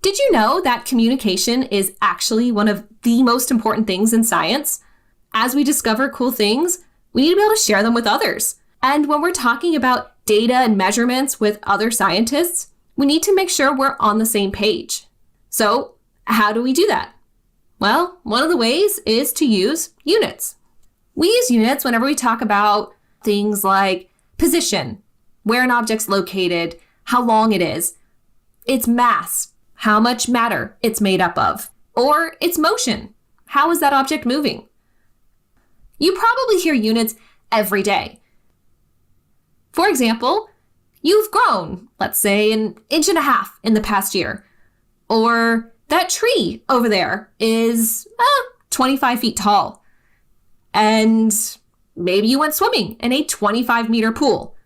Did you know that communication is actually one of the most important things in science? As we discover cool things, we need to be able to share them with others. And when we're talking about data and measurements with other scientists, we need to make sure we're on the same page. So, how do we do that? Well, one of the ways is to use units. We use units whenever we talk about things like position, where an object's located, how long it is, its mass, how much matter it's made up of, or its motion, how is that object moving? You probably hear units every day. For example, you've grown, let's say, 1.5 inches in the past year. Or that tree over there is 25 feet tall. And maybe you went swimming in a 25-meter pool.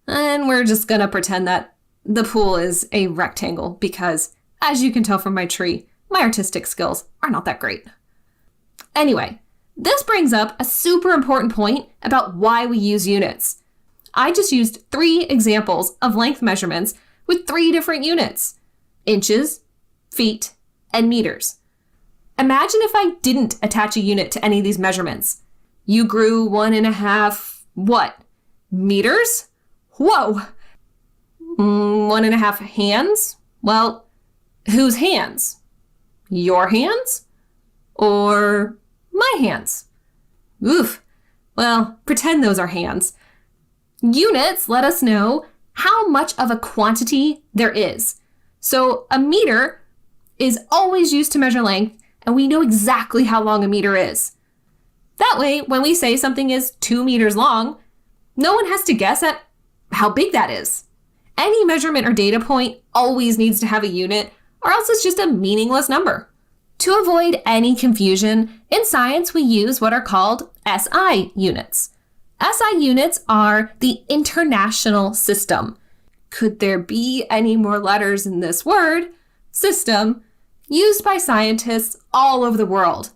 And we're just going to pretend that the pool is a rectangle because, as you can tell from my tree, my artistic skills are not that great. Anyway, this brings up a super important point about why we use units. I just used 3 examples of length measurements with 3 different units: inches, feet, and meters. Imagine if I didn't attach a unit to any of these measurements. You grew 1.5, what? Meters? Whoa! 1.5 hands? Well, whose hands? Your hands? Or my hands? Oof. Well, pretend those are hands. Units let us know how much of a quantity there is. So a meter is always used to measure length, and we know exactly how long a meter is. That way, when we say something is 2 meters long, no one has to guess at how big that is. Any measurement or data point always needs to have a unit, or else it's just a meaningless number. To avoid any confusion, in science we use what are called SI units. SI units are the International System. Could there be any more letters in this word? System, used by scientists all over the world.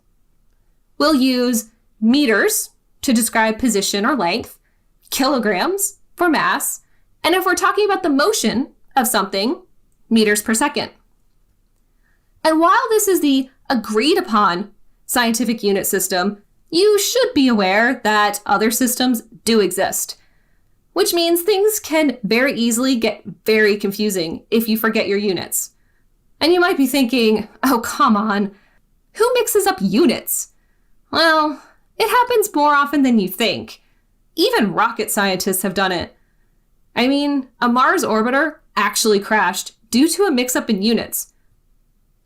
We'll use meters to describe position or length, kilograms for mass, and if we're talking about the motion of something, meters per second. And while this is the agreed upon scientific unit system, you should be aware that other systems do exist, which means things can very easily get very confusing if you forget your units. And you might be thinking, oh, come on, who mixes up units? Well, it happens more often than you think. Even rocket scientists have done it. I mean, a Mars orbiter actually crashed due to a mix-up in units.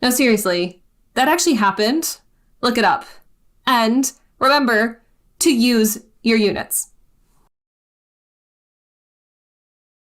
No, seriously, that actually happened. Look it up. And remember to use your units.